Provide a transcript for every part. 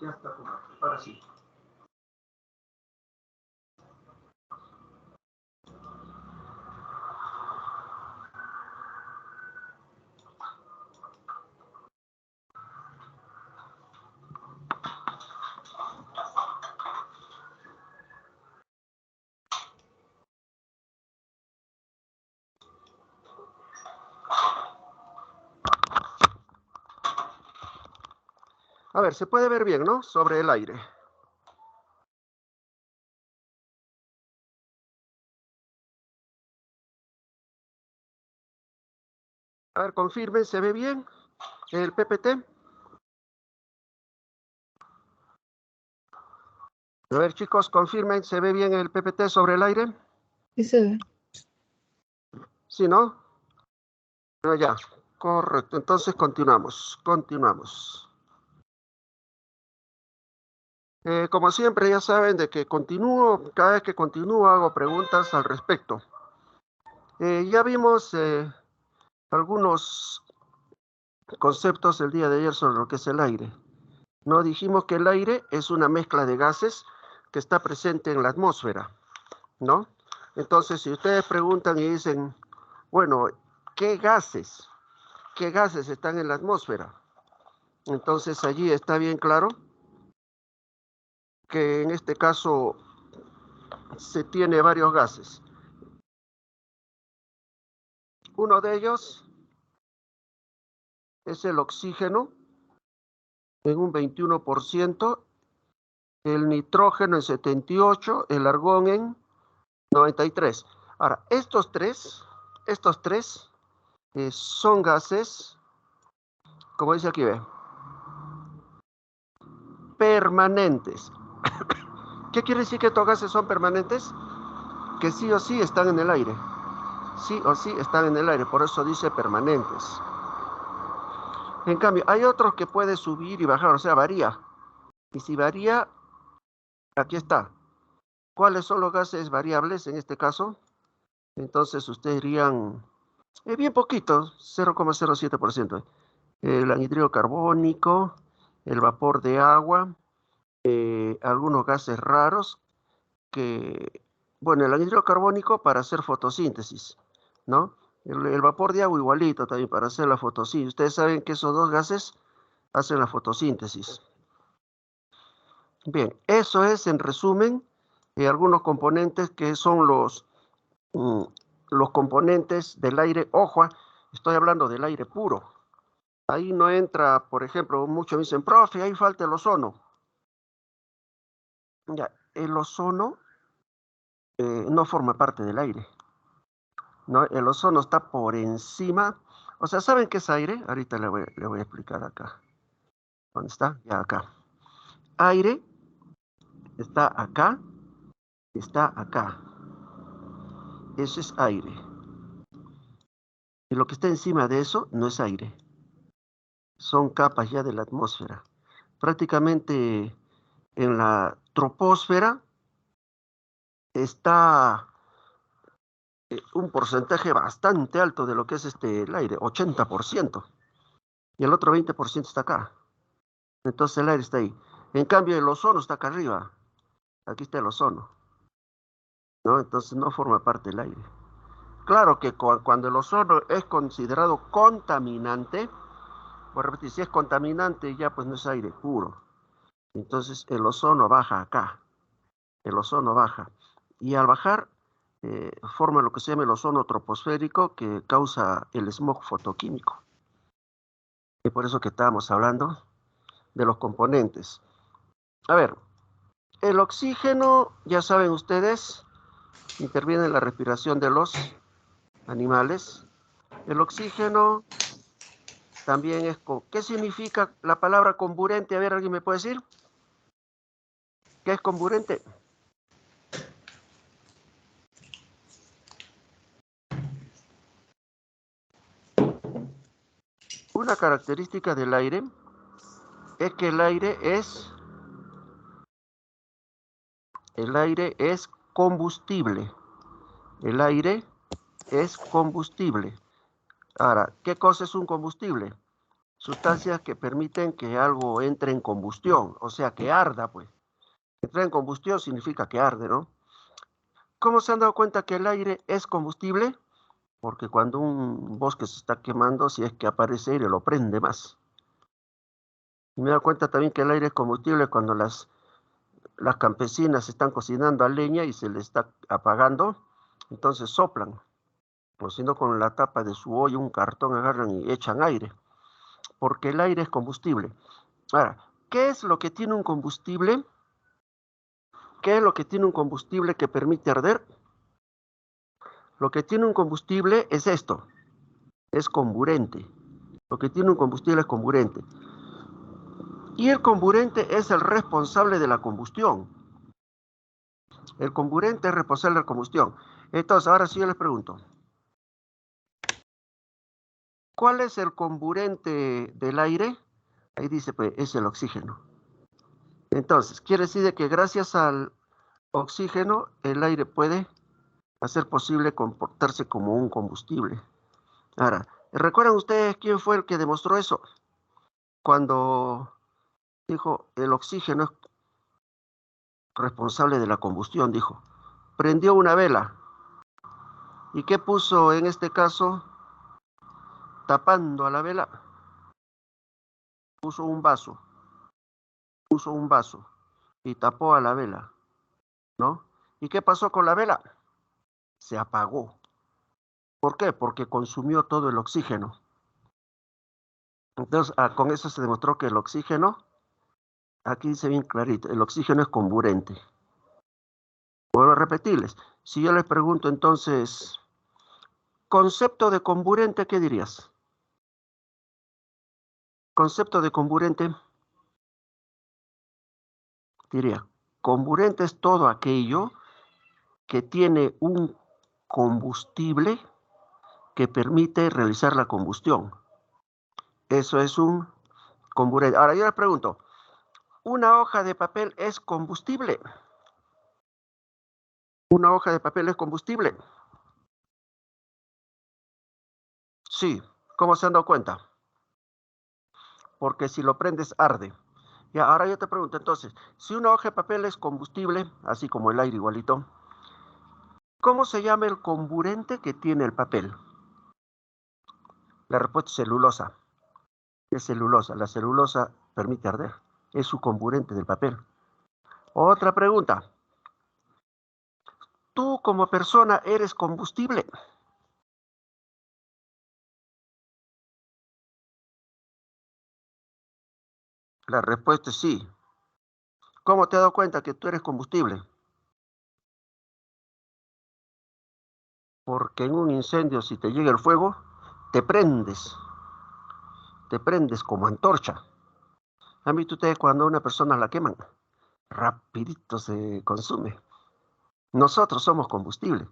Ya está, ahora sí. A ver, se puede ver bien, ¿no? Sobre el aire. A ver, confirmen, ¿se ve bien el PPT? A ver, chicos, confirmen, ¿se ve bien el PPT sobre el aire? Sí se ve. ¿Sí, no? No, ya, correcto. Entonces continuamos. Como siempre, ya saben de que cada vez que continúo hago preguntas al respecto. Ya vimos algunos conceptos el día de ayer sobre lo que es el aire. No dijimos que el aire es una mezcla de gases que está presente en la atmósfera, ¿no? Entonces, si ustedes preguntan y dicen, bueno, ¿qué gases están en la atmósfera? Entonces allí está bien claro que en este caso se tiene varios gases. Uno de ellos es el oxígeno en un 21%, el nitrógeno en 78%, el argón en 93%. Ahora, estos tres son gases, como dice aquí, ve, permanentes. ¿Qué quiere decir que estos gases son permanentes? Que sí o sí están en el aire. Sí o sí están en el aire, por eso dice permanentes. En cambio, hay otros que puede subir y bajar, o sea, varía. Y si varía, aquí está. ¿Cuáles son los gases variables en este caso? Entonces ustedes dirían, bien poquito, 0,07%. El anhídrido carbónico, el vapor de agua, algunos gases raros que, bueno, el anhídrido carbónico para hacer fotosíntesis, ¿no? El vapor de agua igualito también para hacer la fotosíntesis. Ustedes saben que esos dos gases hacen la fotosíntesis. Bien, eso es en resumen algunos componentes que son los componentes del aire. Ojo, estoy hablando del aire puro. Ahí no entra, por ejemplo, muchos me dicen, profe, ahí falta el ozono. Ya, el ozono no forma parte del aire, ¿no? El ozono está por encima. O sea, ¿saben qué es aire? Ahorita le voy a explicar acá. ¿Dónde está? Ya acá. Aire está acá, está acá. Eso es aire. Y lo que está encima de eso no es aire. Son capas ya de la atmósfera. Prácticamente en la troposfera está un porcentaje bastante alto de lo que es el aire, 80%. Y el otro 20% está acá. Entonces el aire está ahí. En cambio, el ozono está acá arriba. Aquí está el ozono, ¿no? Entonces no forma parte del aire. Claro que cuando el ozono es considerado contaminante, voy a repetir, si es contaminante ya pues no es aire puro. Entonces el ozono baja acá. El ozono baja. Y al bajar, forma lo que se llama el ozono troposférico que causa el smog fotoquímico. Y por eso que estábamos hablando de los componentes. A ver, el oxígeno, ya saben ustedes, interviene en la respiración de los animales. El oxígeno también es... ¿Qué significa la palabra comburente? A ver, ¿alguien me puede decir? ¿Qué es comburente? Una característica del aire es que el aire es combustible. El aire es combustible. Ahora, ¿qué cosa es un combustible? sustancias que permiten que algo entre en combustión, o sea, que arda, pues. Entrar en combustión significa que arde, ¿no? ¿Cómo se han dado cuenta que el aire es combustible? Porque cuando un bosque se está quemando, si es que aparece aire, lo prende más. Y me he dado cuenta también que el aire es combustible cuando las campesinas están cocinando a leña y se le está apagando, entonces soplan, o si no con la tapa de su olla, un cartón, agarran y echan aire, porque el aire es combustible. Ahora, ¿qué es lo que tiene un combustible? ¿Qué es lo que tiene un combustible que permite arder? Lo que tiene un combustible es esto, es comburente. Lo que tiene un combustible es comburente. Y el comburente es el responsable de la combustión. El comburente es responsable de la combustión. Entonces, ahora sí yo les pregunto, ¿cuál es el comburente del aire? Ahí dice, pues, es el oxígeno. Entonces, quiere decir de que gracias al oxígeno, el aire puede hacer posible comportarse como un combustible. Ahora, ¿recuerdan ustedes quién fue el que demostró eso? Cuando dijo, el oxígeno es responsable de la combustión, dijo. Prendió una vela. ¿Y qué puso en este caso tapando a la vela? Puso un vaso, y tapó a la vela, ¿no? ¿Y qué pasó con la vela? Se apagó. ¿Por qué? Porque consumió todo el oxígeno. Entonces, con eso se demostró que el oxígeno, aquí dice bien clarito, el oxígeno es comburente. Vuelvo a repetirles. Si yo les pregunto entonces, concepto de comburente, ¿qué dirías? Concepto de comburente, diría, comburente es todo aquello que tiene un combustible que permite realizar la combustión. Eso es un comburente. Ahora yo les pregunto, ¿una hoja de papel es combustible? ¿Una hoja de papel es combustible? Sí. ¿Cómo se han dado cuenta? Porque si lo prendes arde. Y ahora yo te pregunto entonces, si una hoja de papel es combustible, así como el aire igualito, ¿cómo se llama el comburente que tiene el papel? La respuesta es celulosa. Es celulosa. La celulosa permite arder. Es su comburente del papel. Otra pregunta. ¿Tú como persona eres combustible? La respuesta es sí. ¿Cómo te has dado cuenta que tú eres combustible? Porque en un incendio, si te llega el fuego, te prendes. Te prendes como antorcha. ¿Han visto ustedes cuando a una persona la queman? Rapidito se consume. Nosotros somos combustible.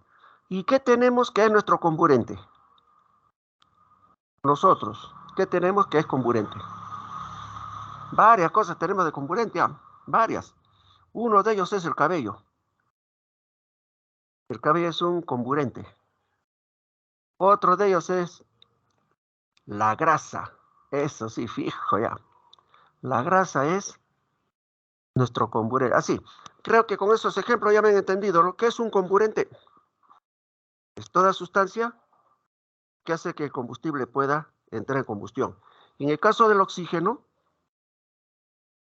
¿Y qué tenemos que es nuestro comburente? Nosotros, ¿qué tenemos que es comburente? Varias cosas tenemos de comburente, varias. Uno de ellos es el cabello. El cabello es un comburente. Otro de ellos es la grasa. Eso sí, fijo ya. La grasa es nuestro comburente. Así, creo que con esos ejemplos ya me han entendido. Lo que es un comburente es toda sustancia que hace que el combustible pueda entrar en combustión. En el caso del oxígeno,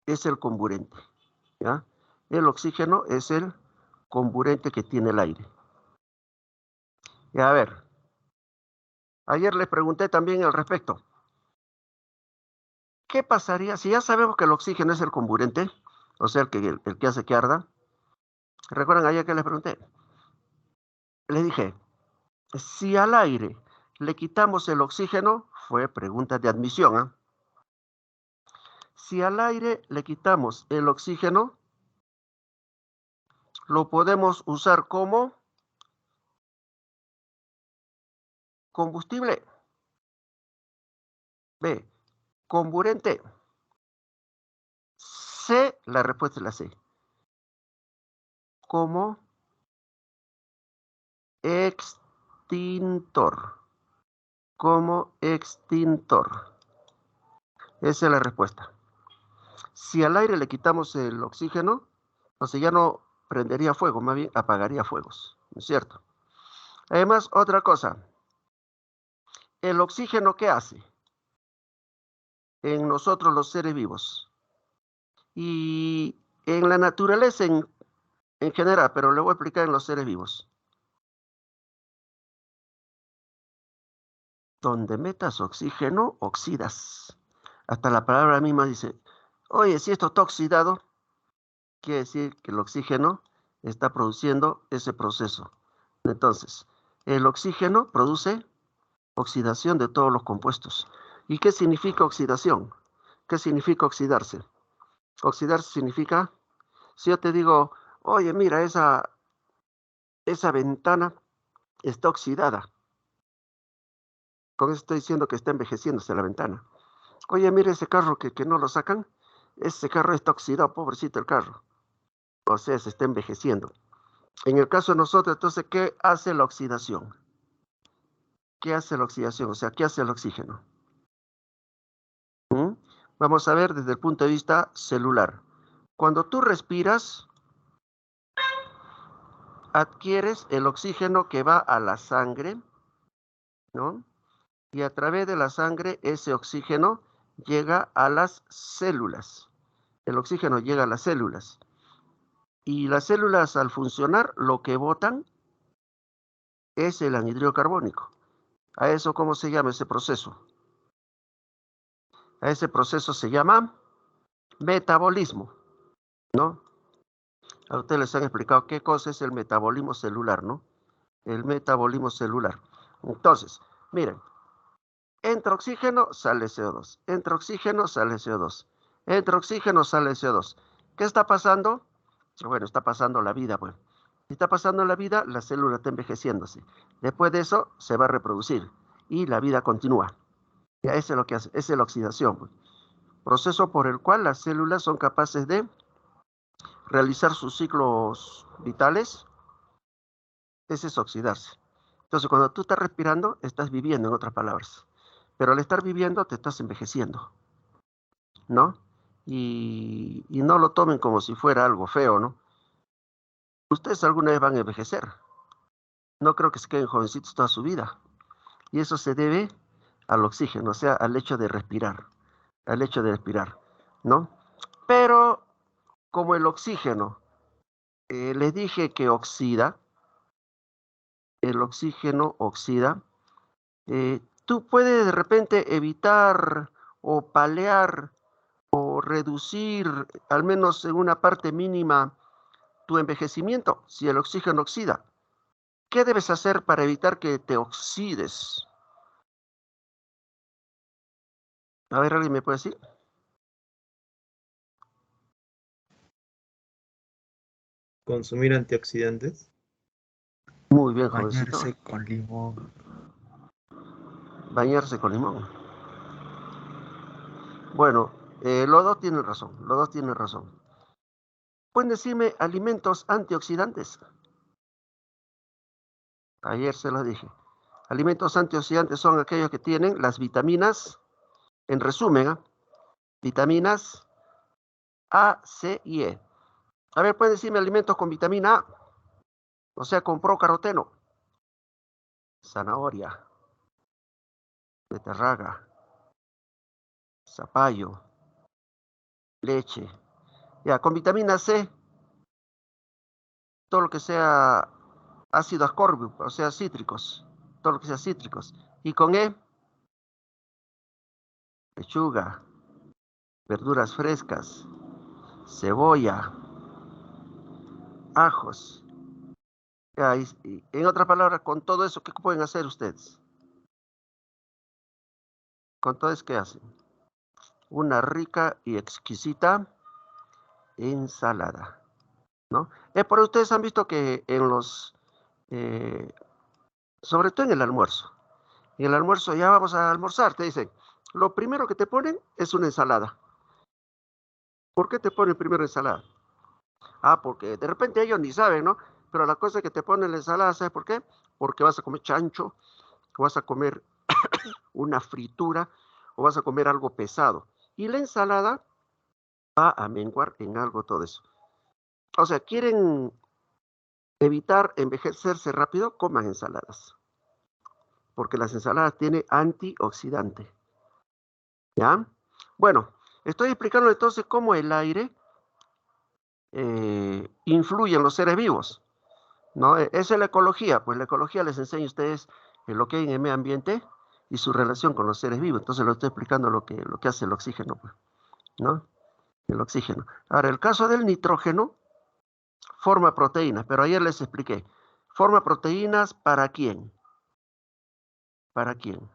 es el comburente. ¿Ya? El oxígeno es el comburente que tiene el aire. Y a ver, ayer les pregunté también al respecto. ¿Qué pasaría si ya sabemos que el oxígeno es el comburente? O sea, el que hace que arda. ¿Recuerdan ayer que les pregunté? Les dije, si al aire le quitamos el oxígeno, fue pregunta de admisión, ¿eh? Si al aire le quitamos el oxígeno, lo podemos usar como combustible. B, comburente. C, la respuesta es la C. Como extintor. Como extintor. Esa es la respuesta. Si al aire le quitamos el oxígeno, entonces ya no prendería fuego, más bien apagaría fuegos, ¿no es cierto? Además, otra cosa, ¿el oxígeno qué hace en nosotros los seres vivos? Y en la naturaleza en general, pero le voy a explicar en los seres vivos. Donde metas oxígeno, oxidas. Hasta la palabra misma dice, oye, si esto está oxidado, quiere decir que el oxígeno está produciendo ese proceso. Entonces, el oxígeno produce oxidación de todos los compuestos. ¿Y qué significa oxidación? ¿Qué significa oxidarse? Oxidarse significa, si yo te digo, oye, mira, esa ventana está oxidada. Con eso estoy diciendo que está envejeciéndose la ventana. Oye, mira ese carro que no lo sacan. Ese carro está oxidado, pobrecito el carro. O sea, se está envejeciendo. En el caso de nosotros, entonces, ¿qué hace la oxidación? ¿Qué hace la oxidación? O sea, ¿qué hace el oxígeno? ¿Mm? Vamos a ver desde el punto de vista celular. Cuando tú respiras, adquieres el oxígeno que va a la sangre, ¿no? Y a través de la sangre, ese oxígeno llega a las células. El oxígeno llega a las células. Y las células, al funcionar, lo que botan es el anhídrido carbónico. ¿A eso cómo se llama ese proceso? A ese proceso se llama metabolismo, ¿no? A ustedes les han explicado qué cosa es el metabolismo celular, ¿no? El metabolismo celular. Entonces, miren, entra oxígeno, sale CO2. Entra oxígeno, sale CO2. Entra oxígeno, sale CO2. ¿Qué está pasando? Bueno, está pasando la vida, pues. Si está pasando la vida, la célula está envejeciéndose. Después de eso, se va a reproducir y la vida continúa. Ya eso es lo que hace, es la oxidación, pues. Proceso por el cual las células son capaces de realizar sus ciclos vitales, ese es oxidarse. Entonces, cuando tú estás respirando, estás viviendo, en otras palabras. Pero al estar viviendo, te estás envejeciendo, ¿no? Y no lo tomen como si fuera algo feo, ¿no? Ustedes alguna vez van a envejecer. No creo que se queden jovencitos toda su vida. Y eso se debe al oxígeno, o sea, al hecho de respirar, ¿no? Pero como el oxígeno, les dije que oxida, el oxígeno oxida, tú puedes de repente evitar o paliar o reducir, al menos en una parte mínima, tu envejecimiento si el oxígeno oxida. ¿Qué debes hacer para evitar que te oxides? A ver, ¿alguien me puede decir? Consumir antioxidantes. Muy bien, jovencito. Bañarse con limón. Bañarse con limón. Bueno, los dos tienen razón, los dos tienen razón. ¿Pueden decirme alimentos antioxidantes? Ayer se los dije. Alimentos antioxidantes son aquellos que tienen las vitaminas, en resumen, vitaminas A, C y E. A ver, ¿pueden decirme alimentos con vitamina A? O sea, con procaroteno. Zanahoria, beterraga, zapallo, leche. Ya, con vitamina C, todo lo que sea ácido ascórbico, o sea, cítricos. Todo lo que sea cítricos. Y con E, lechuga, verduras frescas, cebolla, ajos. Ya, y en otras palabras, con todo eso, ¿qué pueden hacer ustedes? Con todo eso, ¿qué hacen? Una rica y exquisita ensalada, ¿no? Por ustedes han visto que en los, eh, sobre todo en el almuerzo ya vamos a almorzar, te dicen, lo primero que te ponen es una ensalada. ¿Por qué te ponen primero ensalada? Ah, porque de repente ellos ni saben, ¿no? Pero la cosa es que te ponen la ensalada, ¿sabes por qué? Porque vas a comer chancho, o vas a comer una fritura, o vas a comer algo pesado. Y la ensalada va a menguar en algo todo eso. O sea, quieren evitar envejecerse rápido, coman ensaladas. Porque las ensaladas tienen antioxidante. ¿Ya? Bueno, estoy explicando entonces cómo el aire influye en los seres vivos, ¿no? Esa es la ecología, pues la ecología les enseña a ustedes lo que hay en el medio ambiente y su relación con los seres vivos. Entonces lo estoy explicando lo que hace el oxígeno, pues, ¿no? El oxígeno. Ahora, el caso del nitrógeno forma proteínas, pero ayer les expliqué. ¿Forma proteínas para quién? ¿Para quién?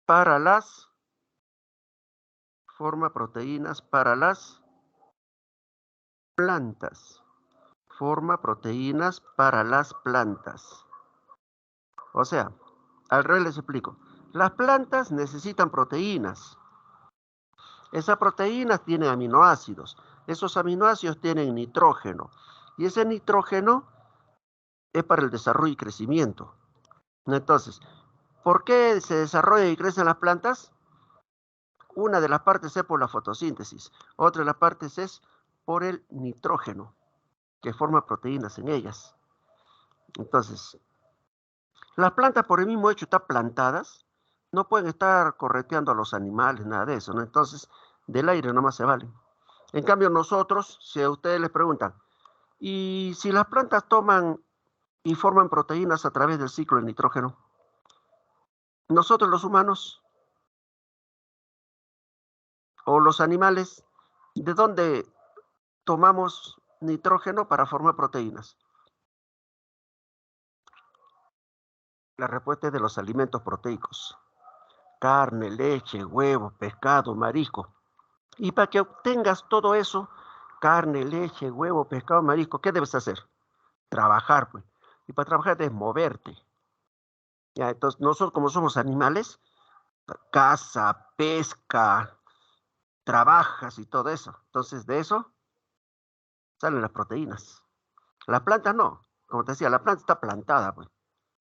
Para las, forma proteínas para las plantas. Forma proteínas para las plantas. O sea, al revés les explico. Las plantas necesitan proteínas. Esas proteínas tienen aminoácidos. Esos aminoácidos tienen nitrógeno. Y ese nitrógeno es para el desarrollo y crecimiento. Entonces, ¿por qué se desarrollan y crecen las plantas? Una de las partes es por la fotosíntesis. Otra de las partes es por el nitrógeno, que forma proteínas en ellas. Entonces, las plantas por el mismo hecho de estar plantadas, no pueden estar correteando a los animales, nada de eso, ¿no? Entonces, del aire nomás se valen. En cambio, nosotros, si a ustedes les preguntan, ¿y si las plantas toman y forman proteínas a través del ciclo del nitrógeno? Nosotros los humanos o los animales, ¿de dónde tomamos nitrógeno para formar proteínas? La respuesta es de los alimentos proteicos. Carne, leche, huevo, pescado, marisco. Y para que obtengas todo eso, carne, leche, huevo, pescado, marisco, ¿qué debes hacer? Trabajar, pues. Y para trabajar debes moverte. Ya, entonces, nosotros como somos animales, caza, pesca, trabajas y todo eso. Entonces, de eso salen las proteínas. Las plantas no. Como te decía, la planta está plantada, pues.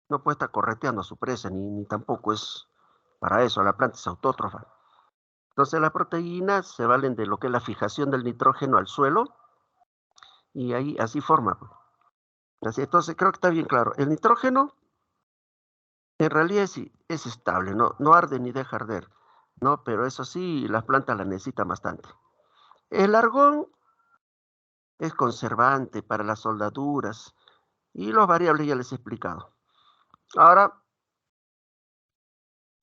No puede estar correteando a su presa, ni tampoco es para eso. La planta es autótrofa. Entonces, las proteínas se valen de lo que es la fijación del nitrógeno al suelo y ahí así forma, pues. Así, entonces, creo que está bien claro. El nitrógeno en realidad es estable, no arde ni deja arder, ¿no? Pero eso sí, las plantas la necesitan bastante. El argón es conservante para las soldaduras y los variables ya les he explicado. Ahora,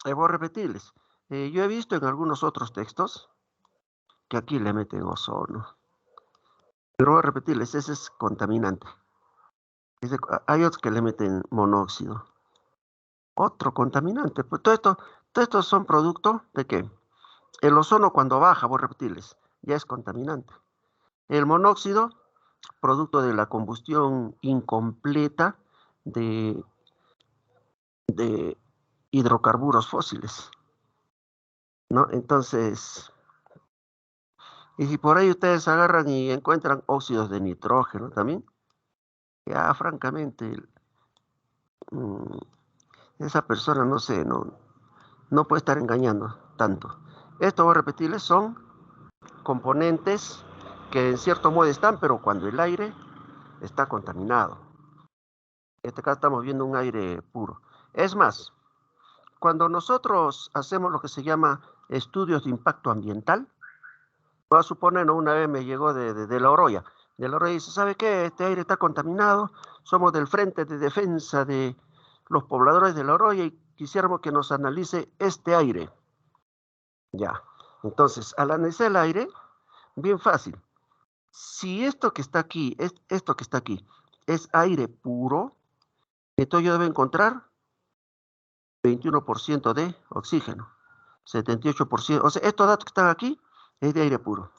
voy a repetirles. Yo he visto en algunos otros textos que aquí le meten ozono. Pero voy a repetirles, ese es contaminante. Hay otros que le meten monóxido. Otro contaminante. Pues todo esto son productos de qué? El ozono cuando baja, voy a repetirles, ya es contaminante. El monóxido, producto de la combustión incompleta de hidrocarburos fósiles, ¿no? Entonces, y si por ahí ustedes agarran y encuentran óxidos de nitrógeno también, ya francamente, mm, esa persona no sé, no puede estar engañando tanto. Esto, voy a repetirles, son componentes que en cierto modo están, pero cuando el aire está contaminado. En este caso estamos viendo un aire puro. Es más, cuando nosotros hacemos lo que se llama estudios de impacto ambiental, voy a suponer, ¿no? Una vez me llegó de La Oroya. De La Oroya dice, ¿sabe qué? Este aire está contaminado, somos del Frente de Defensa de los pobladores de La Oroya y quisiéramos que nos analice este aire. Ya. Entonces, al analizar el aire, bien fácil. Si esto que está aquí, es aire puro, entonces yo debo encontrar 21% de oxígeno, 78%, o sea, estos datos que están aquí es de aire puro.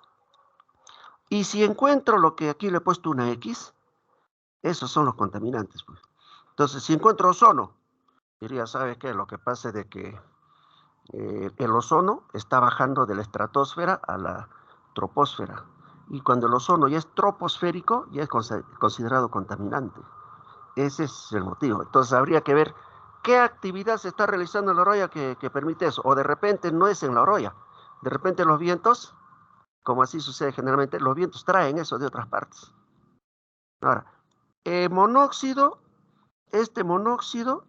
Y si encuentro lo que aquí le he puesto una X, esos son los contaminantes, pues. Entonces, si encuentro ozono, diría, ¿sabes qué? Lo que pasa es de que el ozono está bajando de la estratosfera a la troposfera. Y cuando el ozono ya es troposférico, ya es considerado contaminante. Ese es el motivo. Entonces habría que ver qué actividad se está realizando en la orolla que permite eso. O de repente no es en la orolla. De repente los vientos, como así sucede generalmente, los vientos traen eso de otras partes. Ahora, monóxido, este monóxido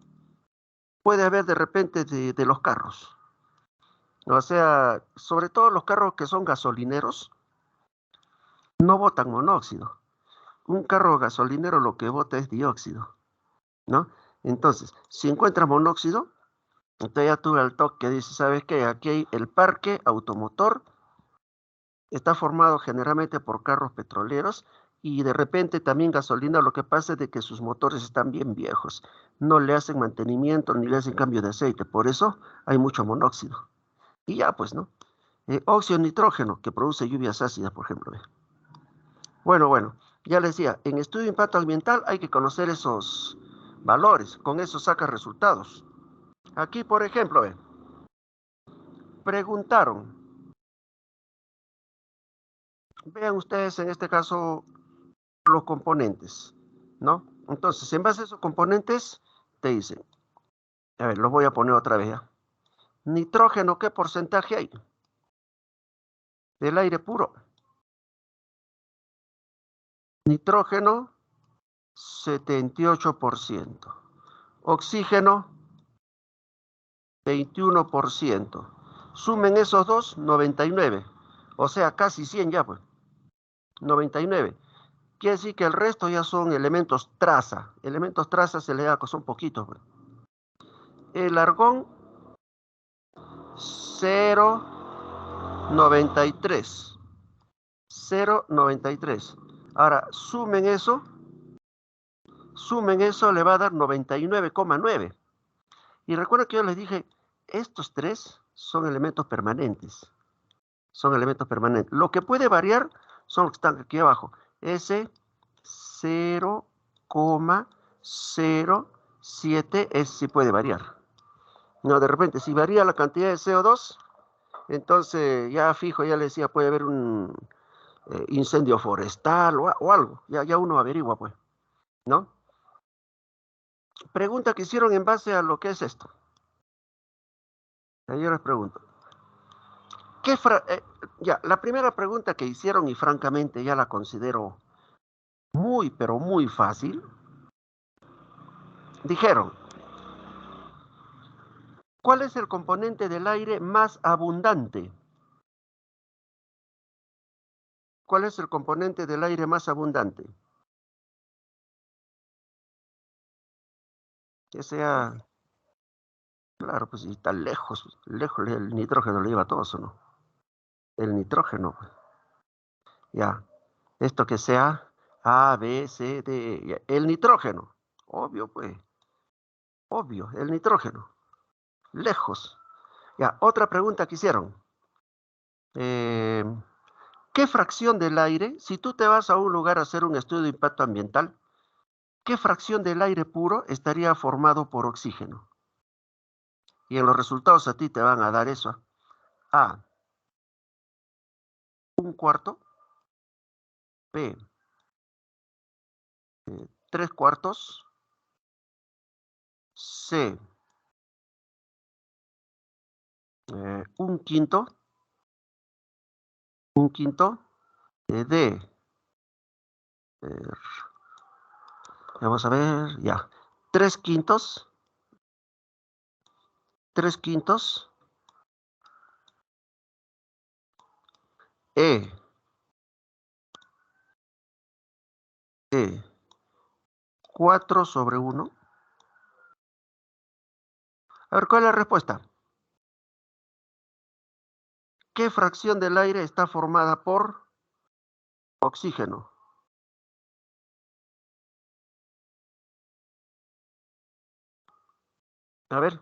puede haber de repente de los carros. O sea, sobre todo los carros que son gasolineros, no botan monóxido. Un carro gasolinero lo que bota es dióxido, ¿no? Entonces, si encuentra monóxido, entonces ya tuve al toque que dice, ¿sabes qué? Aquí hay el parque automotor, está formado generalmente por carros petroleros y de repente también gasolina, lo que pasa es de que sus motores están bien viejos, no le hacen mantenimiento ni le hacen cambio de aceite, por eso hay mucho monóxido. Y ya pues, ¿no? Óxido nitrógeno, que produce lluvias ácidas, por ejemplo. ¿Ve? Bueno, ya les decía, en estudio de impacto ambiental hay que conocer esos valores, con eso saca resultados. Aquí, por ejemplo, ¿ve? Preguntaron, vean ustedes en este caso los componentes, ¿no? Entonces, en base a esos componentes, te dicen, a ver, los voy a poner otra vez, ¿ya? Nitrógeno, ¿qué porcentaje hay? Del aire puro. Nitrógeno, 78%. Oxígeno, 21%. Sumen esos dos, 99. O sea, casi 100 ya, pues. 99. Quiere decir que el resto ya son elementos traza. Elementos traza se le da, son poquitos, pues. El argón, 0,93. 0,93. Ahora, sumen eso, le va a dar 99,9. Y recuerda que yo les dije, estos tres son elementos permanentes. Son elementos permanentes. Lo que puede variar son los que están aquí abajo. Ese 0,07, ese sí puede variar. No, de repente, si varía la cantidad de CO2, entonces ya fijo, ya le decía, puede haber un incendio forestal o algo. Ya uno averigua, pues, ¿no? Pregunta que hicieron en base a lo que es esto. Yo les pregunto. Ya, la primera pregunta que hicieron, y francamente ya la considero muy, pero muy fácil, dijeron, ¿cuál es el componente del aire más abundante? ¿Cuál es el componente del aire más abundante? Que sea, claro, pues si está lejos, lejos el nitrógeno lo lleva todo eso, ¿no? El nitrógeno, pues, ya. Esto que sea A, B, C, D, E, ya. El nitrógeno, obvio, pues, obvio, el nitrógeno, lejos. Ya, otra pregunta que hicieron. Eh, ¿Qué fracción del aire, si tú te vas a un lugar a hacer un estudio de impacto ambiental, qué fracción del aire puro estaría formado por oxígeno? Y en los resultados a ti te van a dar eso. A, un cuarto. B, 3/4. C, un quinto. Un quinto. D, eh, vamos a ver, ya. 3/5. 3/5. E, 4/1. A ver, ¿cuál es la respuesta? ¿Qué fracción del aire está formada por oxígeno? A ver.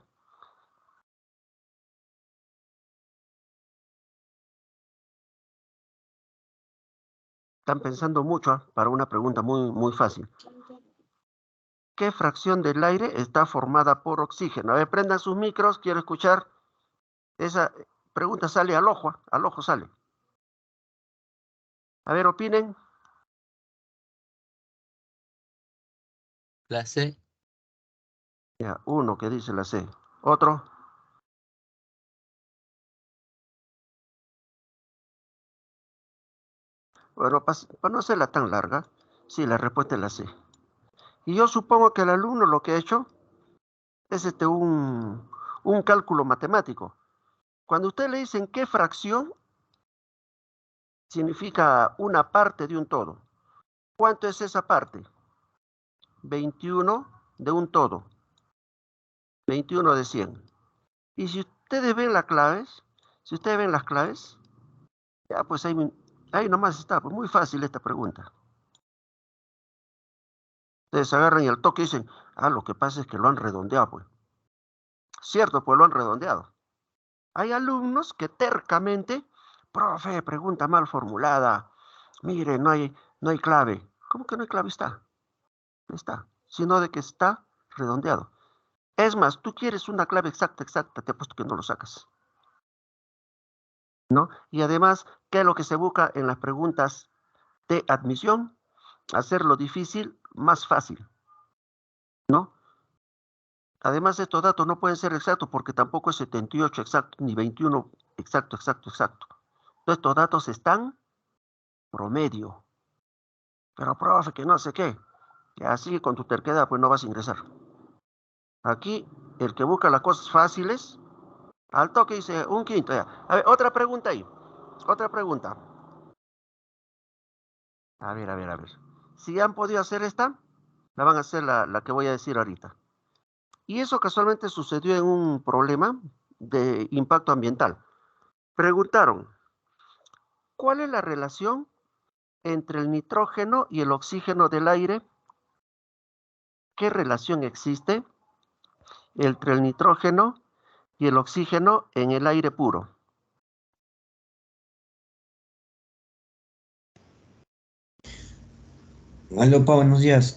Están pensando mucho para una pregunta muy, muy fácil. ¿Qué fracción del aire está formada por oxígeno? A ver, prendan sus micros, quiero escuchar. Esa pregunta sale al ojo sale. A ver, opinen. La C. Ya, uno que dice la C. Otro. Bueno, para no hacerla tan larga, sí, la respuesta es la C. Y yo supongo que el alumno lo que ha hecho es un cálculo matemático. Cuando usted le dicen qué fracción significa una parte de un todo. ¿Cuánto es esa parte? 21 de un todo. 21 de 100. Y si ustedes ven las claves, ya pues ahí nomás está, pues muy fácil esta pregunta. Ustedes agarran y al toque dicen, lo que pasa es que lo han redondeado, pues. Cierto, pues lo han redondeado. Hay alumnos que tercamente, profe, pregunta mal formulada. Mire, no hay clave. ¿Cómo que no hay clave? No está. Sino de que está redondeado. Es más, tú quieres una clave exacta, te apuesto que no lo sacas. ¿No? Y además, ¿qué es lo que se busca en las preguntas de admisión? Hacerlo difícil más fácil. ¿No? Además, estos datos no pueden ser exactos porque tampoco es 78 exacto, ni 21 exacto. Entonces, estos datos están promedio. Pero, profe, que no sé qué. Y así con tu terquedad, pues no vas a ingresar. Aquí, el que busca las cosas fáciles, al toque dice un quinto. Ya. A ver, otra pregunta ahí. Otra pregunta. A ver. Si han podido hacer esta, la van a hacer la que voy a decir ahorita. Y eso casualmente sucedió en un problema de impacto ambiental. Preguntaron, ¿cuál es la relación entre el nitrógeno y el oxígeno del aire? ¿Qué relación existe entre el nitrógeno y el oxígeno en el aire puro? Aló, Pa, buenos días.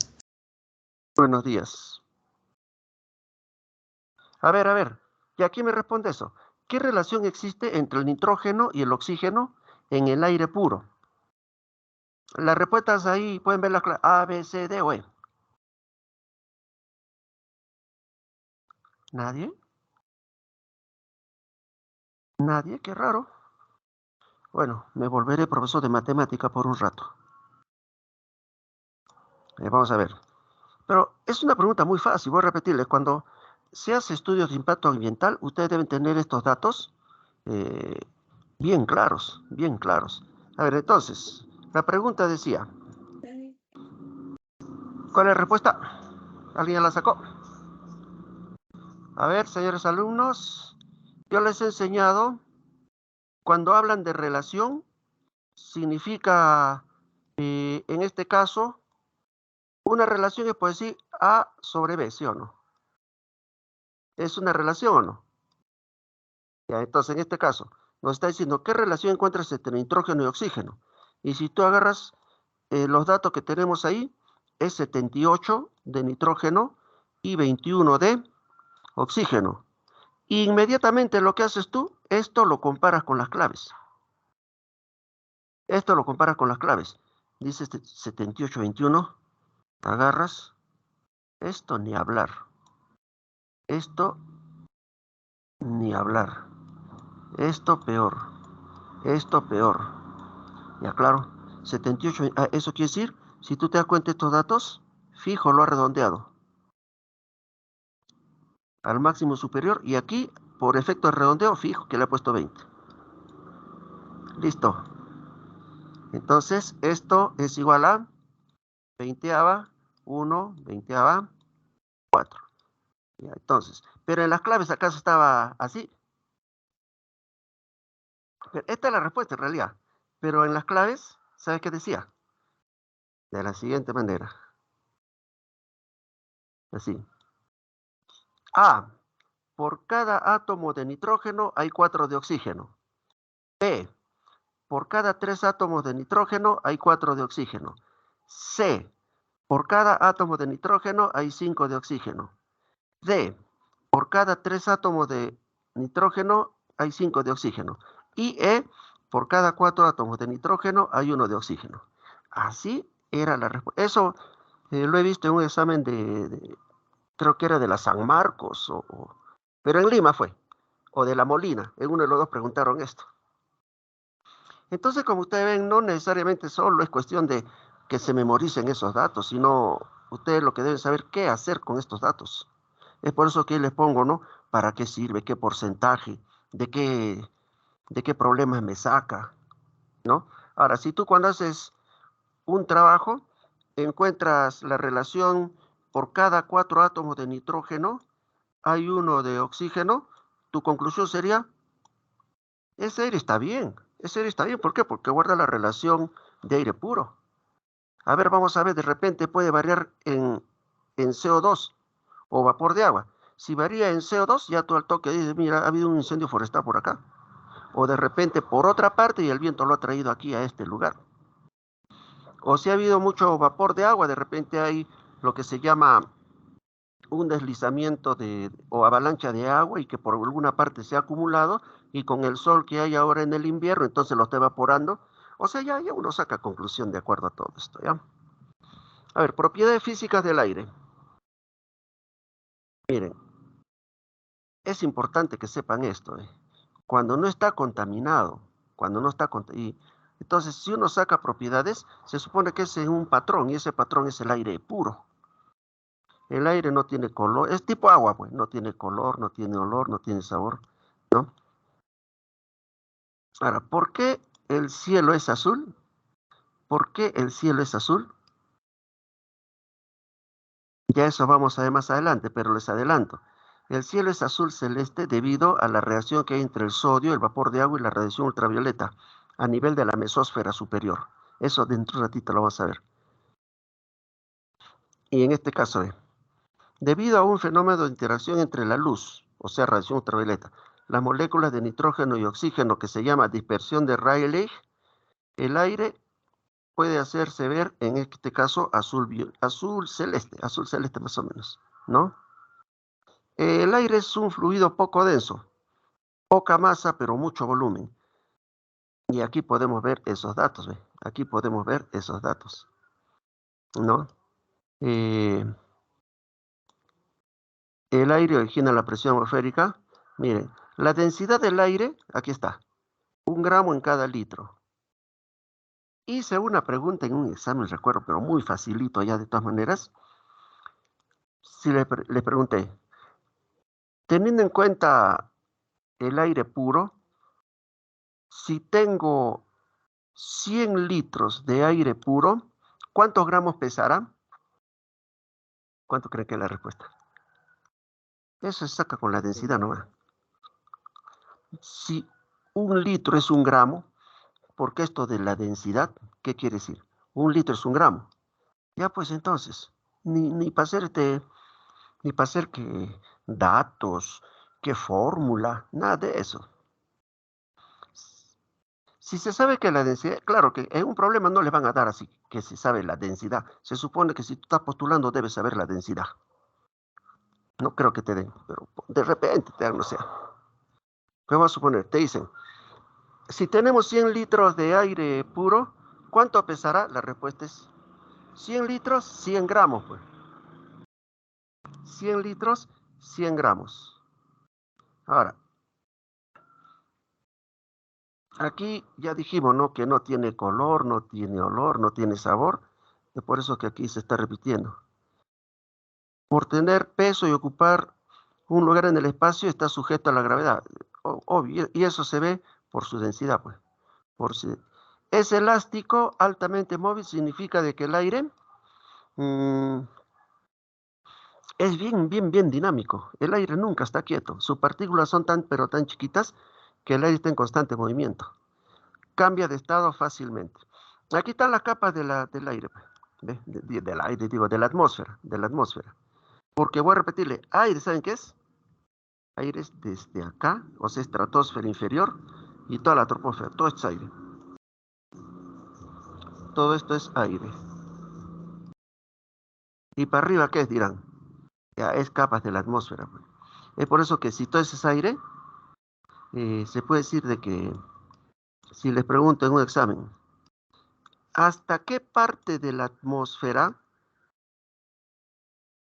Buenos días. A ver, y aquí me responde eso. ¿Qué relación existe entre el nitrógeno y el oxígeno en el aire puro? Las respuestas ahí pueden ver las A, B, C, D o E. ¿Nadie? ¿Nadie? Qué raro. Bueno, me volveré profesor de matemática por un rato. Vamos a ver. Pero es una pregunta muy fácil, voy a repetirles. Cuando se hace estudios de impacto ambiental, ustedes deben tener estos datos eh, bien claros, bien claros. A ver, entonces, la pregunta decía, ¿cuál es la respuesta? ¿Alguien ya la sacó? A ver, señores alumnos, yo les he enseñado, cuando hablan de relación, significa, en este caso, una relación es por decir A sobre B, ¿sí o no? ¿Es una relación o no? Ya, entonces, en este caso, nos está diciendo qué relación encuentras entre nitrógeno y oxígeno. Y si tú agarras los datos que tenemos ahí, es 78 de nitrógeno y 21 de oxígeno. Inmediatamente lo que haces tú, esto lo comparas con las claves. Esto lo comparas con las claves. Dice 78, 21, agarras, esto ni hablar. Esto ni hablar. Esto peor. Esto peor. Ya claro, 78, eso quiere decir, si tú te das cuenta de estos datos, fijo lo ha redondeado al máximo superior y aquí, por efecto de redondeo, fijo que le ha puesto 20. Listo. Entonces, esto es igual a 20ava, 1, 20ava, 4. Ya, entonces, pero en las claves acaso estaba así. Pero esta es la respuesta en realidad. Pero en las claves, ¿sabes qué decía? De la siguiente manera. Así. A. Por cada átomo de nitrógeno hay 4 de oxígeno. B. Por cada 3 átomos de nitrógeno hay 4 de oxígeno. C. Por cada átomo de nitrógeno hay 5 de oxígeno. D. Por cada 3 átomos de nitrógeno hay 5 de oxígeno. Y E. Por cada 4 átomos de nitrógeno hay 1 de oxígeno. Así era la respuesta. Eso Lo he visto en un examen creo que era de la San Marcos, pero en Lima fue, o de la Molina. En uno de los dos preguntaron esto. Entonces, como ustedes ven, no necesariamente solo es cuestión de que se memoricen esos datos, sino ustedes lo que deben saber qué hacer con estos datos. Es por eso que les pongo, ¿no? ¿Para qué sirve? ¿Qué porcentaje? ¿De qué problemas me saca? ¿No? Ahora, si tú cuando haces un trabajo, encuentras la relación por cada 4 átomos de nitrógeno, hay uno de oxígeno, tu conclusión sería, ese aire está bien, ese aire está bien. ¿Por qué? Porque guarda la relación de aire puro. A ver, vamos a ver, de repente puede variar en CO2 o vapor de agua. Si varía en CO2, ya tú al toque dices, mira, ha habido un incendio forestal por acá. O de repente por otra parte y el viento lo ha traído aquí a este lugar. O si ha habido mucho vapor de agua, de repente hay lo que se llama un deslizamiento o avalancha de agua y que por alguna parte se ha acumulado y con el sol que hay ahora en el invierno, entonces lo está evaporando. O sea, ya uno saca conclusión de acuerdo a todo esto, ¿ya? A ver, propiedades físicas del aire. Miren, es importante que sepan esto, ¿eh? Cuando no está contaminado, cuando no está contaminado, entonces si uno saca propiedades, se supone que es en un patrón y ese patrón es el aire puro. El aire no tiene color, es tipo agua, pues, no tiene color, no tiene olor, no tiene sabor, ¿no? Ahora, ¿por qué el cielo es azul? ¿Por qué el cielo es azul? Ya eso vamos a ver más adelante, pero les adelanto. El cielo es azul celeste debido a la reacción que hay entre el sodio, el vapor de agua y la radiación ultravioleta a nivel de la mesósfera superior. Eso dentro de un ratito lo vamos a ver. Y en este caso, debido a un fenómeno de interacción entre la luz, o sea, radiación ultravioleta, las moléculas de nitrógeno y oxígeno que se llama dispersión de Rayleigh, el aire puede hacerse ver, en este caso, azul celeste más o menos, ¿no? El aire es un fluido poco denso, poca masa, pero mucho volumen. Y aquí podemos ver esos datos, ¿ve? Aquí podemos ver esos datos, ¿no? Eh, el aire origina la presión atmosférica. Miren, la densidad del aire, aquí está, 1 gramo en cada litro. Hice una pregunta en un examen, recuerdo, pero muy facilito ya de todas maneras. Si le pregunté, teniendo en cuenta el aire puro, si tengo 100 litros de aire puro, ¿cuántos gramos pesará? ¿Cuánto cree que es la respuesta? Eso se saca con la densidad nomás. Si 1 litro es 1 gramo, porque esto de la densidad, ¿qué quiere decir? 1 litro es 1 gramo. Ya pues entonces, ni para ni para hacer que datos, que fórmula, nada de eso. Si se sabe que la densidad, claro que en un problema no le van a dar así que se sabe la densidad. Se supone que si tú estás postulando debes saber la densidad. No creo que te den, pero de repente te dan, no sé. ¿Qué vamos a suponer? Te dicen, si tenemos 100 litros de aire puro, ¿cuánto pesará? La respuesta es 100 litros, 100 gramos, pues. 100 litros, 100 gramos. Ahora, aquí ya dijimos, ¿no? Que no tiene color, no tiene olor, no tiene sabor. Es por eso que aquí se está repitiendo. Por tener peso y ocupar un lugar en el espacio, está sujeto a la gravedad. Obvio, y eso se ve por su densidad, pues. Es elástico, altamente móvil, significa de que el aire mm, es bien dinámico. El aire nunca está quieto. Sus partículas son pero tan chiquitas que el aire está en constante movimiento. Cambia de estado fácilmente. Aquí están las capas del aire, pues, del aire, digo, de la atmósfera. Porque voy a repetirle, aire, ¿saben qué es? Aire es desde acá, o sea, estratosfera inferior y toda la troposfera, todo esto es aire. Todo esto es aire. Y para arriba, ¿qué es? Dirán. Ya es capas de la atmósfera, pues. Es por eso que si todo ese es aire, se puede decir de que si les pregunto en un examen, ¿hasta qué parte de la atmósfera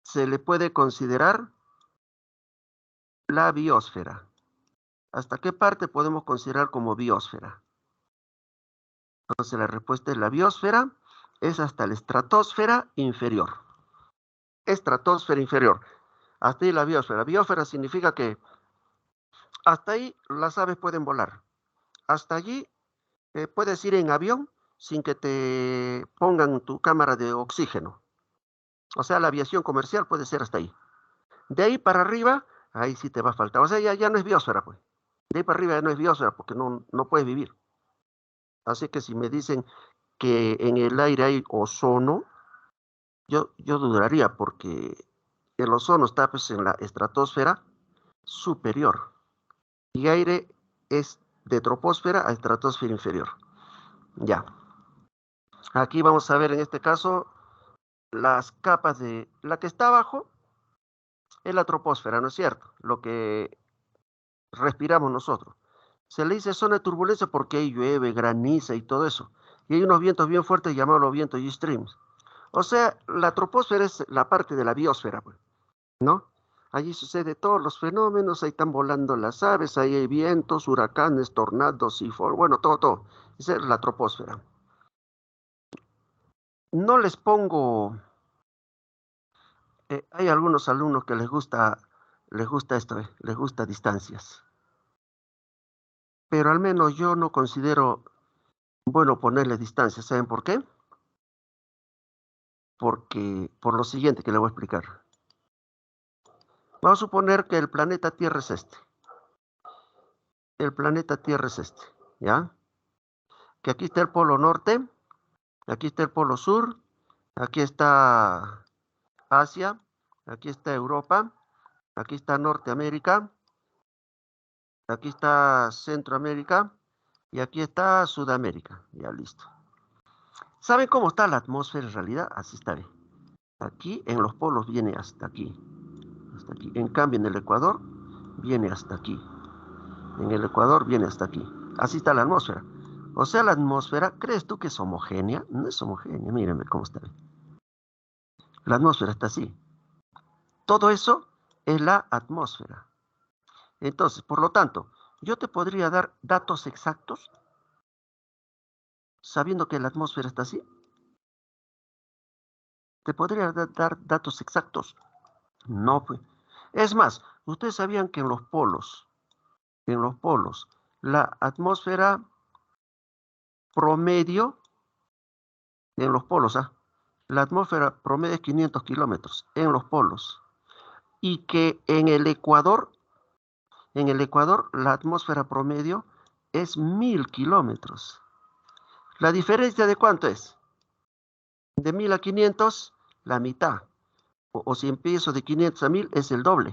se le puede considerar la biosfera. ¿Hasta qué parte podemos considerar como biosfera? Entonces la respuesta es la biosfera, es hasta la estratosfera inferior. Estratosfera inferior. Hasta ahí la biosfera. Biosfera significa que hasta ahí las aves pueden volar. Hasta allí puedes ir en avión sin que te pongan tu cámara de oxígeno. O sea, la aviación comercial puede ser hasta ahí. De ahí para arriba, ahí sí te va a faltar. O sea, ya no es biosfera, pues. De ahí para arriba ya no es biosfera porque no puedes vivir. Así que si me dicen que en el aire hay ozono, yo dudaría porque el ozono está pues en la estratosfera superior y aire es de troposfera a estratosfera inferior. Ya. Aquí vamos a ver en este caso las capas de la que está abajo es la troposfera, ¿no es cierto? Lo que respiramos nosotros. Se le dice zona de turbulencia porque ahí llueve, graniza y todo eso. Y hay unos vientos bien fuertes llamados los vientos G-streams. O sea, la troposfera es la parte de la biosfera, pues, ¿no? Allí sucede todos los fenómenos, ahí están volando las aves, ahí hay vientos, huracanes, tornados, bueno, todo. Esa es la troposfera. No les pongo, hay algunos alumnos que les gusta esto, les gusta distancias. Pero al menos yo no considero bueno ponerle distancias. ¿Saben por qué? Porque, por lo siguiente que le voy a explicar. Vamos a suponer que el planeta Tierra es este. El planeta Tierra es este, ¿ya? Que aquí está el polo norte, aquí está el polo sur, aquí está Asia, aquí está Europa, aquí está Norteamérica, aquí está Centroamérica y aquí está Sudamérica. Ya listo. ¿Saben cómo está la atmósfera en realidad? Así está bien. Aquí en los polos viene hasta aquí. Hasta aquí. En cambio en el Ecuador viene hasta aquí. En el Ecuador viene hasta aquí. Así está la atmósfera. O sea, la atmósfera, ¿crees tú que es homogénea? No es homogénea, mírenme cómo está. La atmósfera está así. Todo eso es la atmósfera. Entonces, por lo tanto, yo te podría dar datos exactos sabiendo que la atmósfera está así. ¿Te podría dar datos exactos? No, pues. Es más, ustedes sabían que en los polos, la atmósfera promedio, en los polos, la atmósfera promedio es 500 kilómetros en los polos. Y que en el Ecuador la atmósfera promedio es 1000 kilómetros. ¿La diferencia de cuánto es? De 1000 a 500, la mitad. O si empiezo de 500 a 1000, es el doble.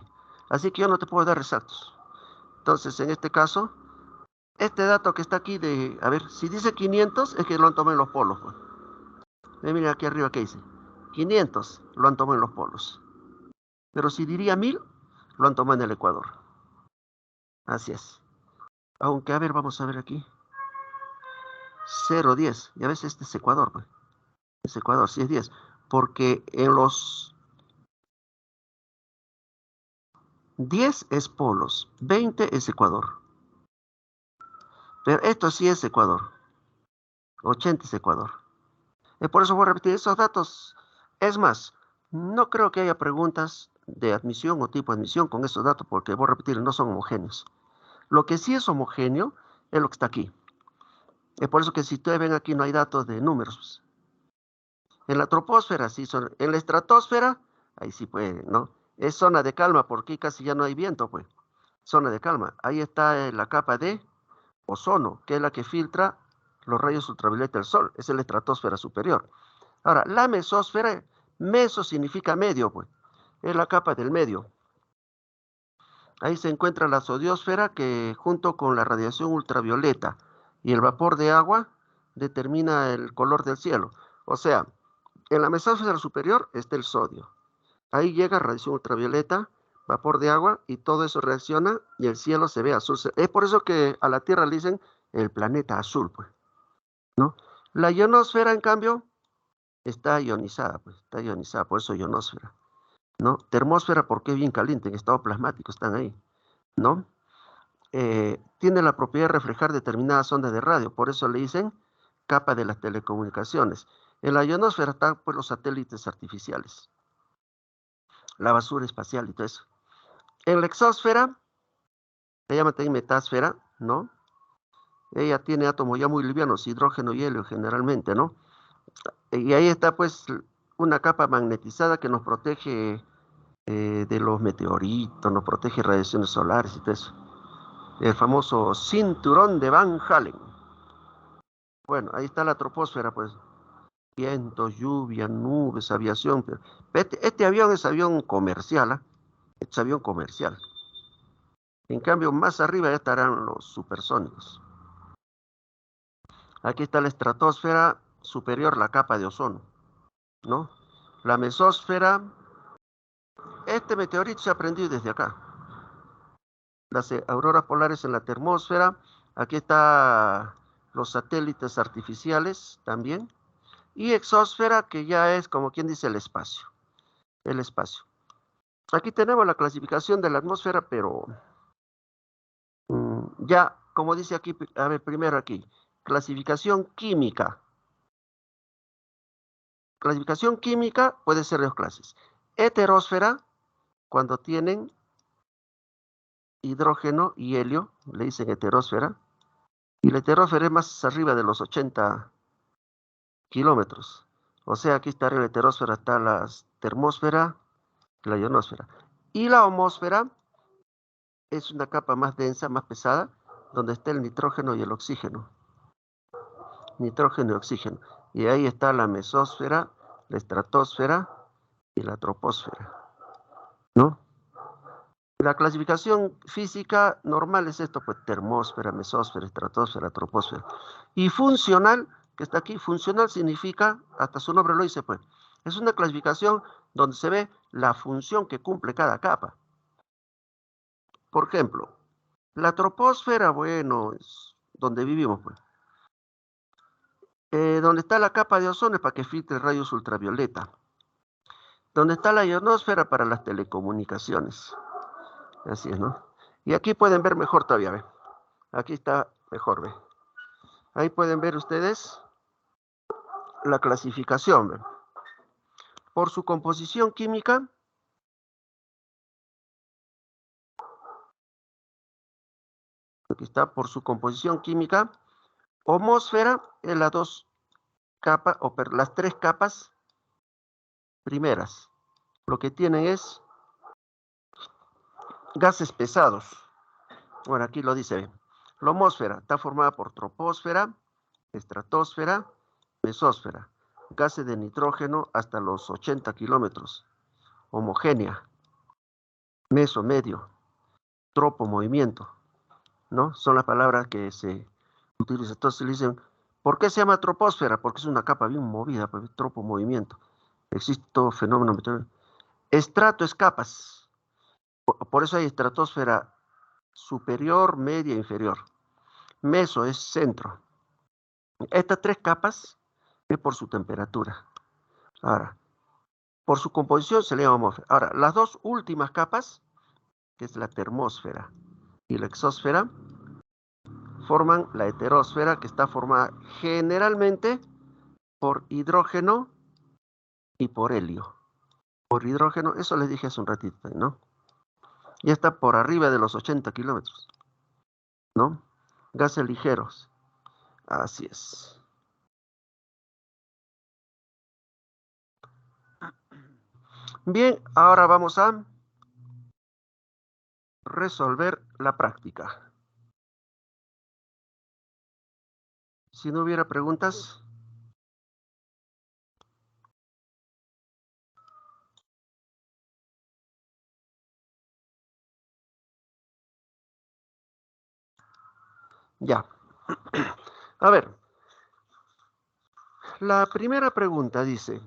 Así que yo no te puedo dar exactos. Entonces, en este caso, este dato que está aquí de, a ver, si dice 500, es que lo han tomado en los polos, pues. Mira aquí arriba que dice. 500 lo han tomado en los polos. Pero si diría 1000, lo han tomado en el Ecuador. Así es. Aunque, a ver, vamos a ver aquí. 0,10. Ya ves, este es Ecuador, pues. Es Ecuador, sí es 10. Porque en los 10 es polos, 20 es Ecuador. Pero esto sí es Ecuador. 80 es Ecuador. Y por eso voy a repetir esos datos. Es más, no creo que haya preguntas de admisión o tipo de admisión con esos datos, porque voy a repetir, no son homogéneos. Lo que sí es homogéneo es lo que está aquí. Es por eso que si ustedes ven aquí no hay datos de números. En la troposfera sí son. En la estratosfera, ahí sí puede, ¿no? Es zona de calma, porque casi ya no hay viento, pues. Zona de calma. Ahí está la capa de ozono, que es la que filtra los rayos ultravioleta del sol. Esa es la estratosfera superior. Ahora, la mesosfera, meso significa medio, pues. Es la capa del medio. Ahí se encuentra la zodiosfera que junto con la radiación ultravioleta y el vapor de agua determina el color del cielo. O sea, en la mesosfera superior está el sodio. Ahí llega radiación ultravioleta, vapor de agua y todo eso reacciona y el cielo se ve azul. Es por eso que a la Tierra le dicen el planeta azul, pues, ¿no? La ionosfera, en cambio, está ionizada, pues, está ionizada, por eso ionosfera. ¿no? Termósfera porque es bien caliente, en estado plasmático están ahí, ¿no? Tiene la propiedad de reflejar determinadas ondas de radio, por eso le dicen capa de las telecomunicaciones. En la ionosfera están pues, los satélites artificiales, la basura espacial y todo eso. En la exósfera, se llama también metasfera, ¿no? Ella tiene átomos ya muy livianos, hidrógeno y helio generalmente, ¿no? Y ahí está pues una capa magnetizada que nos protege de los meteoritos, nos protege radiaciones solares y todo eso. El famoso cinturón de Van Allen. Bueno, ahí está la troposfera, pues. Vientos, lluvia, nubes, aviación. Pero este avión es avión comercial, ¿ah? Este es avión comercial. En cambio, más arriba ya estarán los supersónicos. Aquí está la estratosfera superior, la capa de ozono, ¿no? La mesósfera, este meteorito se ha prendido desde acá. Las auroras polares en la termósfera. Aquí están los satélites artificiales también. Y exósfera, que ya es como quien dice el espacio. El espacio. Aquí tenemos la clasificación de la atmósfera, pero ya, como dice aquí, a ver, primero aquí, clasificación química. Clasificación química puede ser de dos clases. Heterósfera, cuando tienen hidrógeno y helio, le dicen heterósfera. Y la heterósfera es más arriba de los 80 kilómetros. O sea, aquí está la heterósfera, está la termósfera, la ionosfera. Y la homósfera es una capa más densa, más pesada, donde está el nitrógeno y el oxígeno. Nitrógeno y oxígeno. Y ahí está la mesósfera, la estratosfera y la troposfera, ¿no? La clasificación física normal es esto, pues termósfera, mesósfera, estratosfera, troposfera. Y funcional, que está aquí, funcional significa, hasta su nombre lo dice, pues, es una clasificación donde se ve la función que cumple cada capa. Por ejemplo, la troposfera, bueno, es donde vivimos, pues. Donde está la capa de ozono es para que filtre rayos ultravioleta. Donde está la ionosfera para las telecomunicaciones. Así es, ¿no? Y aquí pueden ver mejor todavía, ¿ve? Aquí está mejor, ¿ve? Ahí pueden ver ustedes la clasificación, ¿ve? Por su composición química. Aquí está, por su composición química. Homosfera es las dos capas, o las tres capas primeras. Lo que tienen es gases pesados. Bueno, aquí lo dice. La homosfera está formada por troposfera, estratosfera, mesósfera. Gases de nitrógeno hasta los 80 kilómetros. Homogénea. Meso, medio. Tropo, movimiento. ¿No? Son las palabras que se utilizan. Entonces le dicen, ¿por qué se llama troposfera? Porque es una capa bien movida, pues, tropo, movimiento. Existe todo fenómeno meteorológico. Estrato es capas. Por eso hay estratosfera superior, media, inferior. Meso es centro. Estas tres capas es por su temperatura. Ahora, por su composición se le llama atmósfera. Ahora, las dos últimas capas, que es la termósfera y la exósfera, forman la heterósfera, que está formada generalmente por hidrógeno y por helio. Por hidrógeno, eso les dije hace un ratito, ¿no? Ya está por arriba de los 80 kilómetros, ¿no? Gases ligeros. Así es. Bien, ahora vamos a resolver la práctica. Si no hubiera preguntas. Ya. A ver. La primera pregunta dice,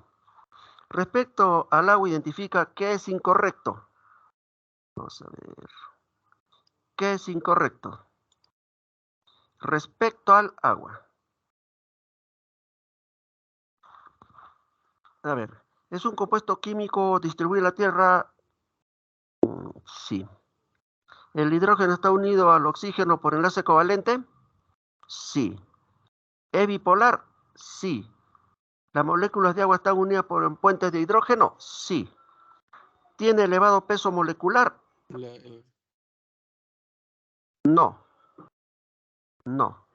respecto al agua identifica qué es incorrecto. Vamos a ver. ¿Qué es incorrecto? Respecto al agua. A ver, ¿Es un compuesto químico distribuido en la Tierra? Sí. ¿El hidrógeno está unido al oxígeno por enlace covalente? Sí. ¿Es bipolar? Sí. ¿Las moléculas de agua están unidas por puentes de hidrógeno? Sí. ¿Tiene elevado peso molecular? No. No.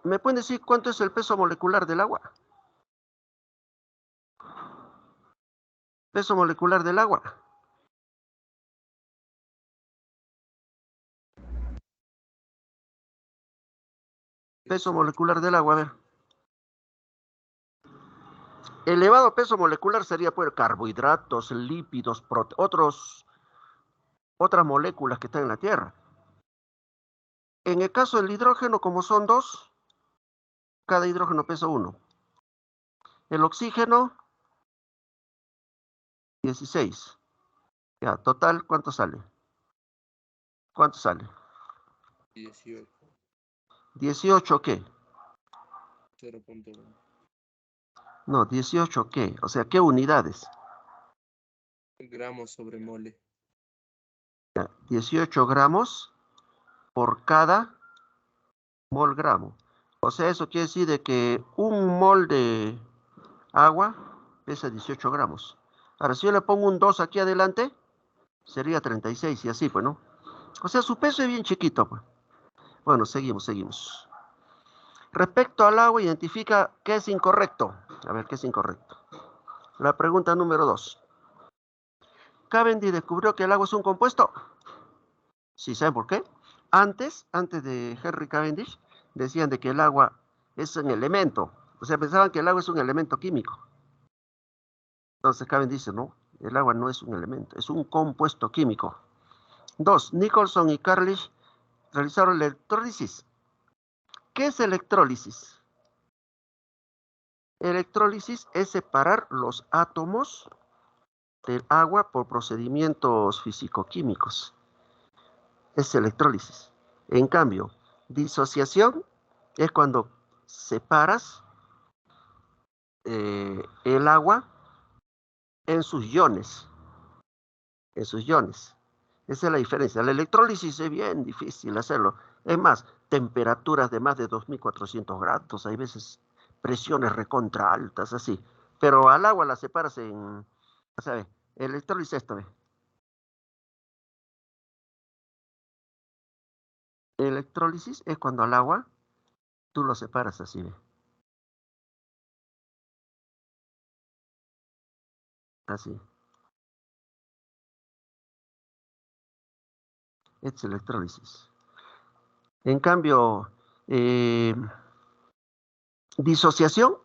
¿Me pueden decir cuánto es el peso molecular del agua? Peso molecular del agua. Peso molecular del agua, a ver. Elevado peso molecular sería pues carbohidratos, lípidos, otras moléculas que están en la Tierra. En el caso del hidrógeno, como son dos, cada hidrógeno pesa 1. El oxígeno, 16. Ya, total, ¿cuánto sale? ¿Cuánto sale? 18. ¿18 qué? 0.1. No, 18 qué. O sea, ¿qué unidades? Gramos sobre mole. Ya, 18 gramos por cada mol gramo. O sea, eso quiere decir de que un mol de agua pesa 18 gramos. Ahora, si yo le pongo un 2 aquí adelante, sería 36 y así, pues, ¿no? O sea, su peso es bien chiquito, pues. Bueno, seguimos. Respecto al agua, identifica qué es incorrecto. A ver, ¿qué es incorrecto? La pregunta número 2. ¿Cavendish descubrió que el agua es un compuesto? Sí, ¿saben por qué? Antes de Henry Cavendish, decían de que el agua es un elemento. O sea, pensaban que el agua es un elemento químico. Entonces Cavendish dice, no, el agua no es un elemento, es un compuesto químico. 2. Nicholson y Carlish realizaron la electrólisis. ¿Qué es electrólisis? Electrólisis es separar los átomos del agua por procedimientos físico-químicos. Es electrólisis. En cambio, disociación es cuando separas el agua en sus iones. En sus iones. Esa es la diferencia. La electrólisis es bien difícil hacerlo. Es más, temperaturas de más de 2400 grados, hay veces presiones recontra altas, así. Pero al agua la separas en, ¿sabes? Electrólisis esto, ¿ve? Electrólisis es cuando al agua tú lo separas así, ¿ve? Así. Es electrólisis. En cambio, disociación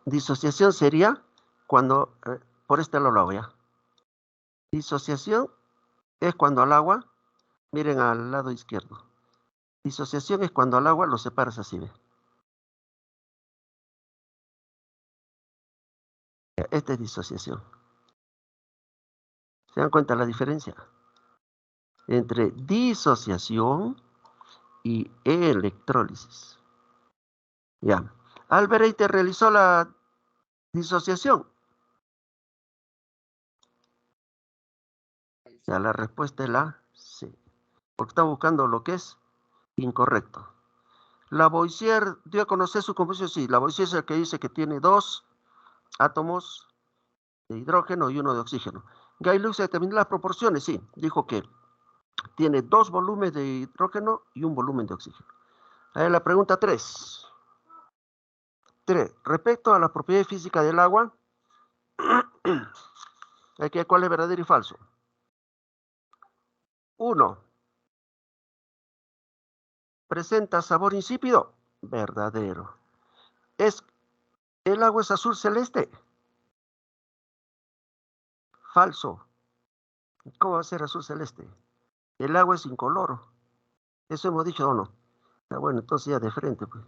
sería cuando, por este lado lo hago ya. Disociación es cuando al agua, miren al lado izquierdo. Disociación es cuando al agua lo separas así, ¿ve? Esta es disociación. ¿Se dan cuenta la diferencia? Entre disociación y electrólisis. Ya. Albert Einstein realizó la disociación. Ya, la respuesta es la C. Porque está buscando lo que es incorrecto. Lavoisier dio a conocer su composición. Sí, Lavoisier es el que dice que tiene 2 átomos de hidrógeno y 1 de oxígeno. Gay-Lux determinó las proporciones. Sí, dijo que tiene 2 volúmenes de hidrógeno y 1 volumen de oxígeno. Ahí la pregunta 3. 3. Respecto a la propiedad física del agua, aquí cuál es verdadero y falso. 1. ¿Presenta sabor insípido? Verdadero. ¿El agua es azul celeste? Falso. ¿Cómo va a ser azul celeste? El agua es incoloro. Eso hemos dicho o no. Bueno, entonces ya de frente, pues.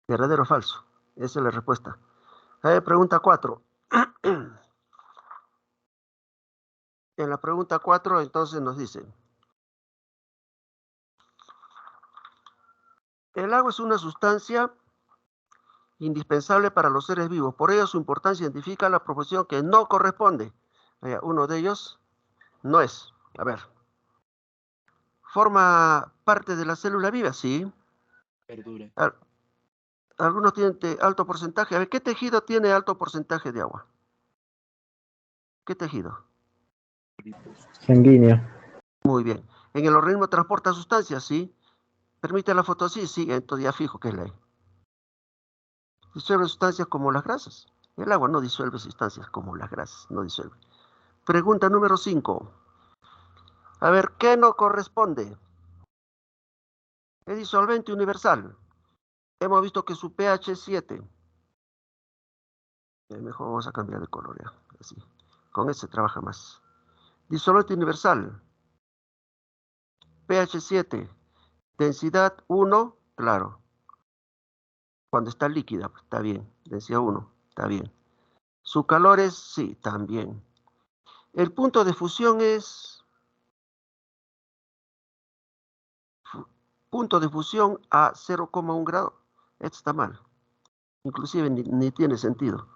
¿Verdadero o falso? Esa es la respuesta. Pregunta 4. En la pregunta 4, entonces nos dice: el agua es una sustancia indispensable para los seres vivos. Por ello, su importancia identifica la proporción que no corresponde. Uno de ellos no es. A ver. ¿Forma parte de la célula viva? Sí. Verdura. Algunos tienen alto porcentaje. A ver, ¿qué tejido tiene alto porcentaje de agua? ¿Qué tejido? Sanguíneo. Muy bien. ¿En el organismo transporta sustancias? Sí. ¿Permite la fotosíntesis? Sí. Entonces ya fijo que es ley. ¿Disuelve sustancias como las grasas? El agua no disuelve sustancias como las grasas. No disuelve. Pregunta número 5. A ver, ¿qué no corresponde? Es disolvente universal. Hemos visto que su pH es 7. Mejor vamos a cambiar de color ya. Así. Con ese trabaja más. Disolvente universal. pH 7. Densidad 1. Claro. Cuando está líquida, pues, está bien. Densidad 1. Está bien. Su calor es, sí, también. El punto de fusión es punto de fusión a 0,1 grado. Esto está mal. Inclusive ni tiene sentido.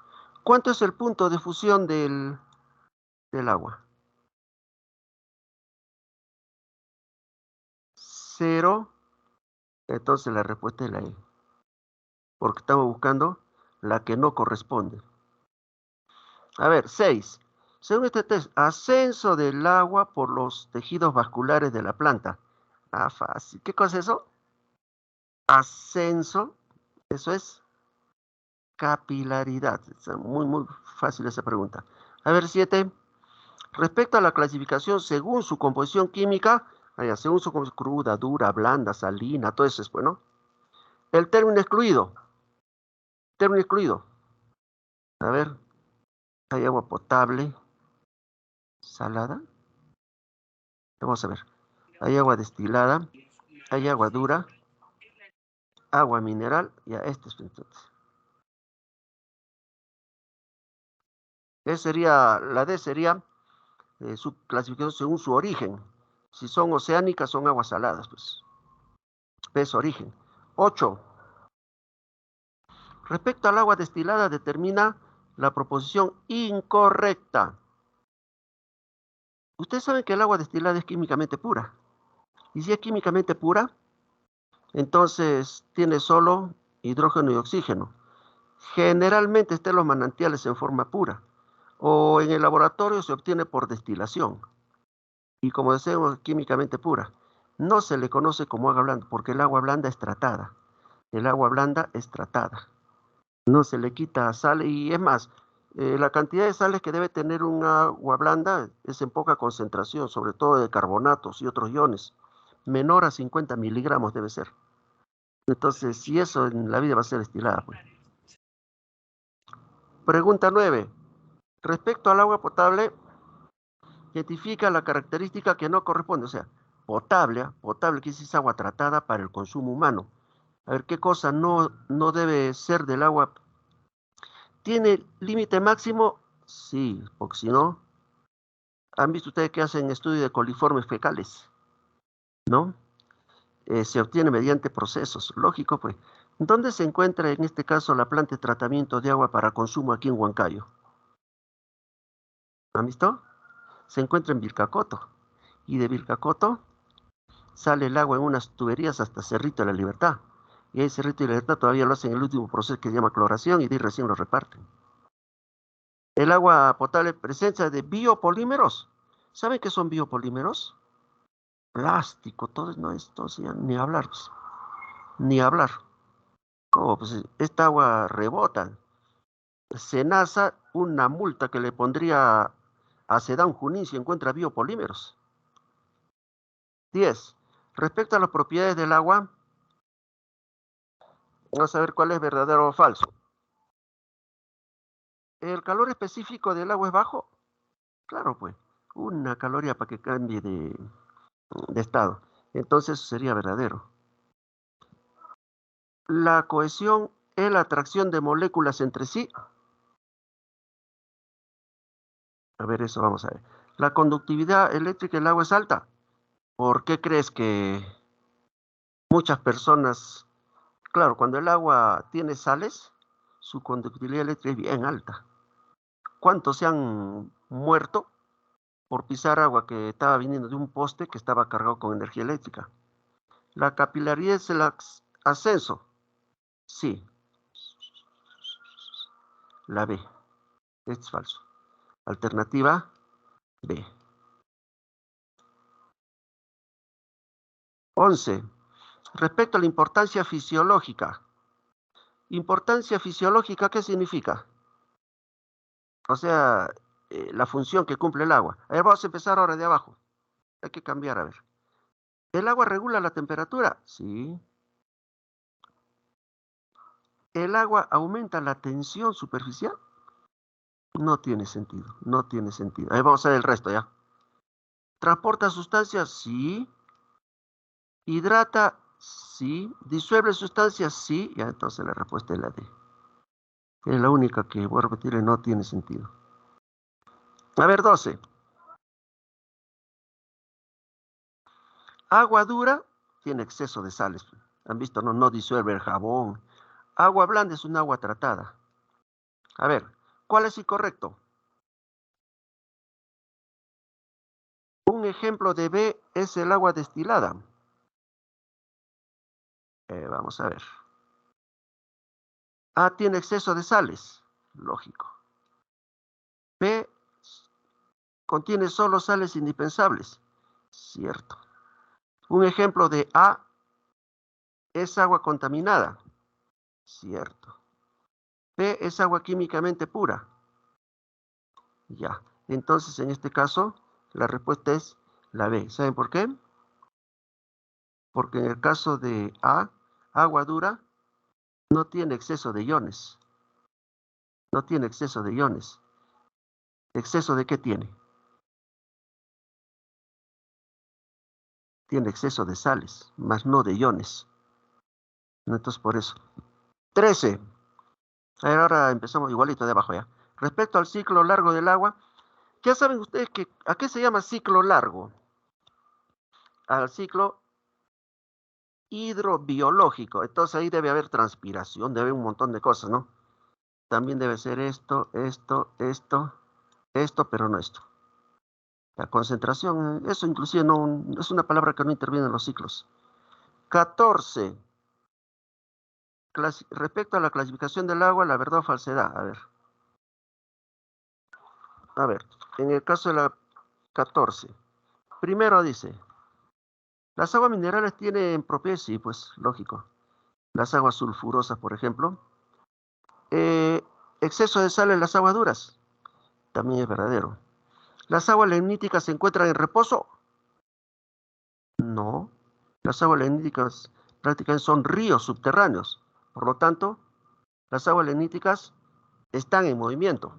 ¿Cuánto es el punto de fusión del agua? 0. Entonces la respuesta es la E. Porque estamos buscando la que no corresponde. A ver, 6. Según este test, ascenso del agua por los tejidos vasculares de la planta. Ah, fácil. ¿Qué cosa es eso? Ascenso. Eso es capilaridad. Es muy fácil esa pregunta. A ver, 7. Respecto a la clasificación según su composición química, según su composición cruda, dura, blanda, salina, todo eso es bueno. El término excluido. Término excluido. A ver, hay agua potable, salada. Vamos a ver. Hay agua destilada, hay agua dura, agua mineral. Ya, este es entonces. La D sería su clasificación según su origen. Si son oceánicas, son aguas saladas, pues. Peso, origen. 8. Respecto al agua destilada, determina la proposición incorrecta. Ustedes saben que el agua destilada es químicamente pura. Y si es químicamente pura, entonces tiene solo hidrógeno y oxígeno. Generalmente está en los manantiales en forma pura. O en el laboratorio se obtiene por destilación. Y como decimos, químicamente pura. No se le conoce como agua blanda, porque el agua blanda es tratada. El agua blanda es tratada. No se le quita sal y es más, la cantidad de sales que debe tener un agua blanda es en poca concentración, sobre todo de carbonatos y otros iones. Menor a 50 miligramos debe ser. Entonces, si eso en la vida va a ser destilada, pues. Pregunta 9. Respecto al agua potable, identifica la característica que no corresponde. O sea, potable que es agua tratada para el consumo humano. A ver, ¿qué cosa no debe ser del agua? ¿Tiene límite máximo? Sí, porque si no, ¿han visto ustedes que hacen estudio de coliformes fecales? ¿No? Se obtiene mediante procesos. Lógico, pues. ¿Dónde se encuentra en este caso la planta de tratamiento de agua para consumo aquí en Huancayo? ¿Han visto? Se encuentra en Vilcacoto. Y de Vilcacoto sale el agua en unas tuberías hasta Cerrito de la Libertad. Y ahí Cerrito de la Libertad todavía lo hacen en el último proceso que se llama cloración y de ahí recién lo reparten. El agua potable presencia de biopolímeros. ¿Saben qué son biopolímeros? Plástico, todo no es, ni hablar, pues, ni hablar. ¿Cómo? Pues esta agua rebota. SENASA, una multa que le pondría a Sedán Junín si encuentra biopolímeros. 10. Respecto a las propiedades del agua, vamos a ver cuál es verdadero o falso. ¿El calor específico del agua es bajo? Claro, pues, una caloría para que cambie de estado. Entonces sería verdadero. La cohesión es la atracción de moléculas entre sí. A ver, eso vamos a ver. La conductividad eléctrica del agua es alta. ¿Por qué crees que muchas personas, claro, cuando el agua tiene sales, su conductividad eléctrica es bien alta. ¿Cuántos se han muerto por pisar agua que estaba viniendo de un poste que estaba cargado con energía eléctrica? La capilaridad es el ascenso. Sí. La B. Esto es falso. Alternativa B. 11. Respecto a la importancia fisiológica. Importancia fisiológica, ¿qué significa? O sea, la función que cumple el agua. A ver, vamos a empezar ahora de abajo. Hay que cambiar, a ver. ¿El agua regula la temperatura? Sí. ¿El agua aumenta la tensión superficial? No tiene sentido, no tiene sentido. Ahí vamos a ver el resto ya. ¿Transporta sustancias? Sí. ¿Hidrata? Sí. ¿Disuelve sustancias? Sí. Ya entonces la respuesta es la D. Es la única que, voy a repetirle, no tiene sentido. A ver, 12. Agua dura tiene exceso de sales. ¿Han visto? No, no disuelve el jabón. Agua blanda es un agua tratada. A ver, ¿cuál es incorrecto? Un ejemplo de B es el agua destilada. Vamos a ver. A tiene exceso de sales. Lógico. B contiene solo sales indispensables. Cierto. Un ejemplo de A es agua contaminada. Cierto. B es agua químicamente pura. Ya. Entonces, en este caso, la respuesta es la B. ¿Saben por qué? Porque en el caso de A, agua dura, no tiene exceso de iones. No tiene exceso de iones. ¿Exceso de qué tiene? Tiene exceso de sales, más no de iones. Entonces, por eso. 13. A ver, ahora empezamos igualito de abajo ya. Respecto al ciclo largo del agua, ya saben ustedes que, ¿a qué se llama ciclo largo? Al ciclo hidrobiológico. Entonces ahí debe haber transpiración, debe haber un montón de cosas, ¿no? También debe ser esto, pero no esto. La concentración, eso inclusive no es una palabra que no interviene en los ciclos. 14. Respecto a la clasificación del agua, la verdad o falsedad. A ver, en el caso de la 14. Primero dice, las aguas minerales tienen propiedades, sí, pues lógico. Las aguas sulfurosas, por ejemplo. Exceso de sal en las aguas duras, también es verdadero. ¿Las aguas lemníticas se encuentran en reposo? No. Las aguas lemníticas prácticamente son ríos subterráneos. Por lo tanto, las aguas lemníticas están en movimiento.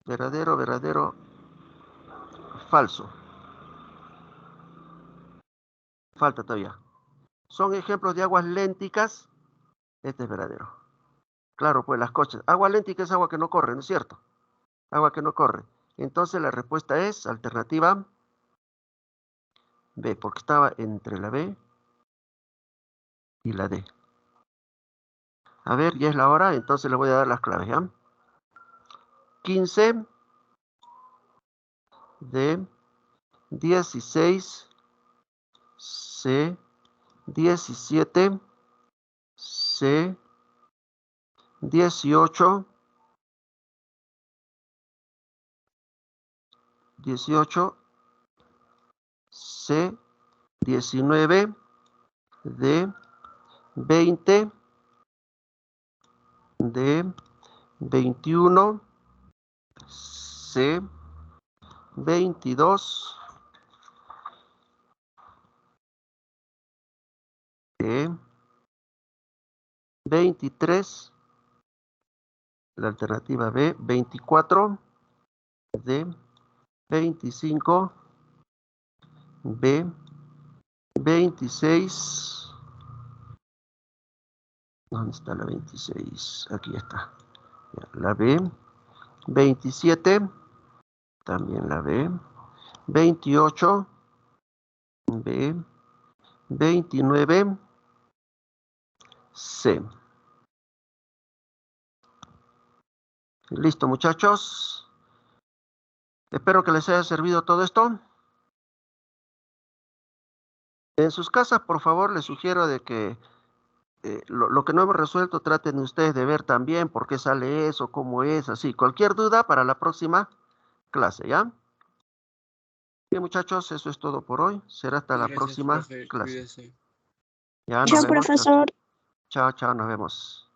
Verdadero, verdadero, falso. Falta todavía. ¿Son ejemplos de aguas lénticas? Este es verdadero. Claro, pues las cochas. Agua léntica es agua que no corre, ¿no es cierto? Agua que no corre. Entonces la respuesta es alternativa B, porque estaba entre la B y la D. A ver, ya es la hora, entonces le voy a dar las claves, ¿ya? 15 D, 16 C, 17 C, 18 C, 19 D, 20 D, 21 C, 22 E, 23, la alternativa B, 24 D, 25 B, 26. ¿Dónde está la 26? Aquí está. La B, 27, también la B, 28 B, 29 C. Listo, muchachos. Espero que les haya servido todo esto. En sus casas, por favor, les sugiero de que lo que no hemos resuelto, traten ustedes de ver también por qué sale eso, cómo es, así. Cualquier duda para la próxima clase, ¿ya? Bien, muchachos, eso es todo por hoy. Será hasta la Gracias, próxima profe. clase. Cuídese. Ya nos Chao, vemos. profesor. Chao, chao, nos vemos.